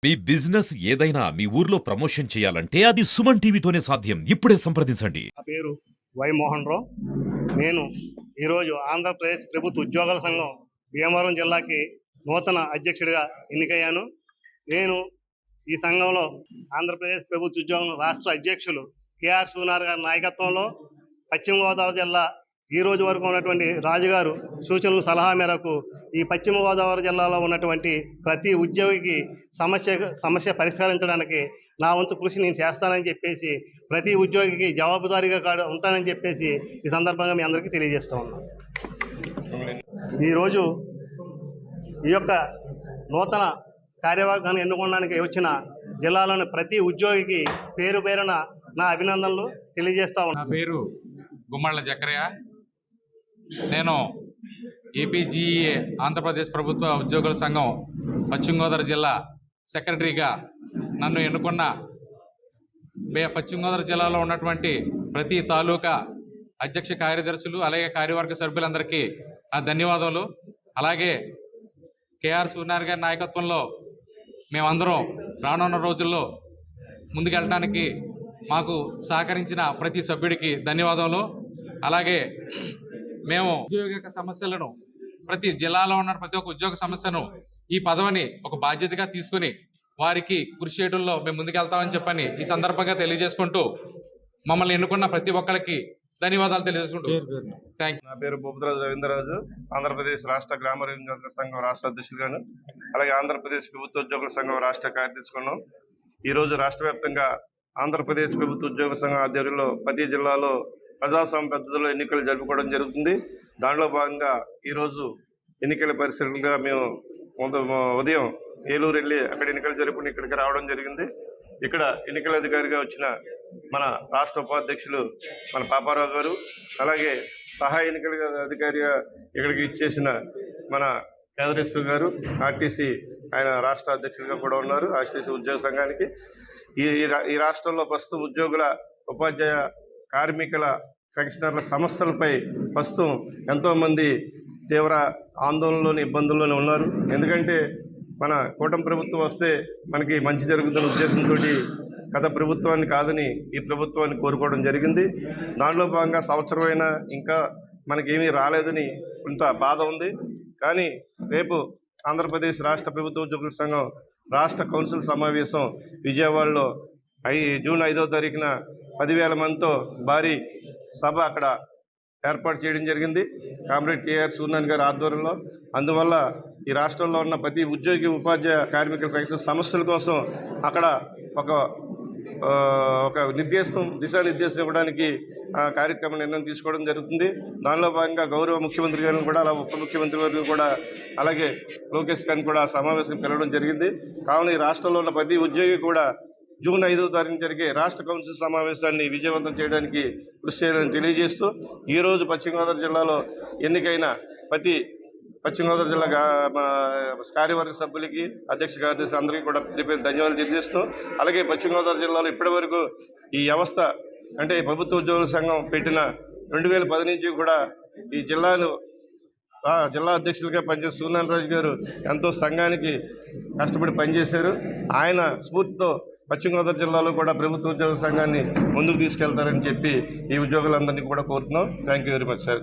మీ business ఏదైనా మీ ఊర్లో promotion చేయాలంటే అది సుమన్ టీవీతోనే సాధ్యం. ఇప్పుడే సంప్రదించండి. నా పేరు వై మోహన్ రావు. నేను ఈరోజు ఆంధ్రప్రదేశ్ ప్రభుత్వ ఉద్యోగుల సంఘం భీమవరం జిల్లాకి నూతన అధ్యక్షుడిగా ఎన్నికయ్యాను. నేను ఈ సంఘంలో ఆంధ్రప్రదేశ్ ప్రభుత్వ ఉద్యోగం రాష్ట్ర అధ్యక్షులు కేఆర్ సూనార్ గారి నాయకత్వంలో పశ్చిమ గోదావరి జిల్లా ఈ రోజు వరకు ఉన్నటువంటి రాజుగారు సూచనలు సలహా మేరకు ఈ పశ్చిమ గోదావరి జిల్లాలో ఉన్నటువంటి ప్రతి ఉద్యోగికి సమస్య పరిష్కరించడానికి నా వంతు కృషి నేను చేస్తానని చెప్పేసి, ప్రతి ఉద్యోగికి జవాబుదారీగా ఉంటానని చెప్పేసి ఈ సందర్భంగా మీ అందరికీ తెలియజేస్తూ ఉన్నాను. ఈరోజు ఈ యొక్క నూతన కార్యవర్గాన్ని ఎన్నుకోవడానికి వచ్చిన జిల్లాలోని ప్రతి ఉద్యోగికి పేరు పేరున నా అభినందనలు తెలియజేస్తూ ఉన్నాను. నా పేరు గుమ్మళ్ళ జకరయ్య. నేను ఏపీజీఏ ఆంధ్రప్రదేశ్ ప్రభుత్వ ఉద్యోగుల సంఘం పశ్చిమ గోదావరి జిల్లా సెక్రటరీగా నన్ను ఎన్నుకున్న పశ్చిమ గోదావరి జిల్లాలో ఉన్నటువంటి ప్రతి తాలూకా అధ్యక్ష కార్యదర్శులు అలాగే కార్యవర్గ సభ్యులందరికీ నా ధన్యవాదాలు. అలాగే కేఆర్ సూనార్ గారి నాయకత్వంలో మేమందరం రానున్న రోజుల్లో ముందుకెళ్ళడానికి మాకు సహకరించిన ప్రతి సభ్యుడికి ధన్యవాదాలు. అలాగే మేము ఉద్యోగ సమస్యలను ప్రతి జిల్లాలో ఉన్న ప్రతి ఒక్క ఉద్యోగ సమస్యను ఈ పదవిని ఒక బాధ్యతగా తీసుకుని వారికి కృషి చేయడంలో మేము ముందుకెళ్తామని చెప్పని ఈ సందర్భంగా తెలియజేసుకుంటూ మమ్మల్ని ఎన్నుకున్న ప్రతి ఒక్కరికి ధన్యవాదాలు తెలియజేసుకుంటూ థ్యాంక్ యూ. నా పేరు బొబ్బురాజు రవీంద్రరాజు. ఆంధ్రప్రదేశ్ రాష్ట్ర గ్రామ ఉద్యోగుల సంఘం రాష్ట్ర అధ్యక్షులుగాను, అలాగే ఆంధ్రప్రదేశ్ ప్రభుత్వ ఉద్యోగుల సంఘం రాష్ట్ర కార్యదర్శిగాను ఈరోజు రాష్ట్ర వ్యాప్తంగా ఆంధ్రప్రదేశ్ ప్రభుత్వ ఉద్యోగ సంఘం ఆధ్వర్యంలో ప్రతి జిల్లాలో ప్రజాస్వామ్య పద్ధతిలో ఎన్నికలు జరుపుకోవడం జరుగుతుంది. దానిలో భాగంగా ఈరోజు ఎన్నికల పరిశీలనగా మేము ఉదయం ఏలూరు వెళ్ళి అక్కడ ఎన్నికలు జరుపుకుని ఇక్కడికి రావడం జరిగింది. ఇక్కడ ఎన్నికల అధికారిగా వచ్చిన మన రాష్ట్ర ఉపాధ్యక్షులు మన పాపారావు గారు, అలాగే సహాయ ఎన్నికల అధికారిగా ఇక్కడికి ఇచ్చేసిన మన కేదరేశ్వర్ గారు, ఆర్టీసీ ఆయన రాష్ట్ర అధ్యక్షులుగా కూడా ఉన్నారు ఆర్టీసీ ఉద్యోగ సంఘానికి. ఈ రాష్ట్రంలో ప్రస్తుతం ఉద్యోగుల, ఉపాధ్యాయ, కార్మికుల, పెన్షనర్ల సమస్యలపై ప్రస్తుతం ఎంతోమంది తీవ్ర ఆందోళనలోని, ఇబ్బందుల్లోనే ఉన్నారు. ఎందుకంటే మన కూటమి ప్రభుత్వం వస్తే మనకి మంచి జరుగుతున్న ఉద్దేశంతో గత ప్రభుత్వాన్ని కాదని ఈ ప్రభుత్వాన్ని కోరుకోవడం జరిగింది. దానిలో భాగంగా సంవత్సరమైనా ఇంకా మనకేమీ రాలేదని కొంత బాధ ఉంది. కానీ రేపు ఆంధ్రప్రదేశ్ రాష్ట్ర ప్రభుత్వ ఉద్యోగుల సంఘం రాష్ట్ర కౌన్సిల్ సమావేశం విజయవాడలో జూన్ 5వ తారీఖున 10,000 మందితో భారీ సభ అక్కడ ఏర్పాటు చేయడం జరిగింది కామ్రేడ్ కేఆర్ సూనార్ గారి ఆధ్వర్యంలో. అందువల్ల ఈ రాష్ట్రంలో ఉన్న ప్రతి ఉద్యోగి, ఉపాధ్యాయ, కార్మికుల పెన్షన్ సమస్యల కోసం అక్కడ ఒక దిశానిర్దేశం ఇవ్వడానికి కార్యక్రమం నిర్ణయం తీసుకోవడం జరుగుతుంది. దానిలో భాగంగా గౌరవ ముఖ్యమంత్రి గారిని కూడా, అలా ఉప ముఖ్యమంత్రి గారిని కూడా, అలాగే లోకేష్ గారిని కూడా సమావేశం పిలవడం జరిగింది. కావున ఈ రాష్ట్రంలో ఉన్న ప్రతి ఉద్యోగి కూడా జూన్ 5వ తారీఖున జరిగే రాష్ట్ర కౌన్సిల్ సమావేశాన్ని విజయవంతం చేయడానికి కృషి చేయాలని తెలియజేస్తూ ఈరోజు పశ్చిమ గోదావరి జిల్లాలో ఎన్నికైన ప్రతి పశ్చిమ గోదావరి జిల్లా కార్యవర్గ సభ్యులకి, అధ్యక్ష కార్యదర్శి అందరికీ కూడా ధన్యవాదాలు తెలియజేస్తూ, అలాగే పశ్చిమ గోదావరి జిల్లాలో ఇప్పటి వరకు ఈ వ్యవస్థ అంటే ప్రభుత్వ ఉద్యోగుల సంఘం పెట్టిన 2010 నుంచి కూడా ఈ జిల్లా అధ్యక్షులుగా పనిచేసే సూనార్ రాజు గారు ఎంతో సంఘానికి కష్టపడి పనిచేశారు. ఆయన స్ఫూర్తితో పశ్చిమ గోదావరి జిల్లాలో కూడా ప్రభుత్వ ఉద్యోగ సంఘాన్ని ముందుకు తీసుకెళ్తారని చెప్పి ఈ ఉద్యోగులందరినీ కూడా కోరుతున్నాం. Thank you very much sir.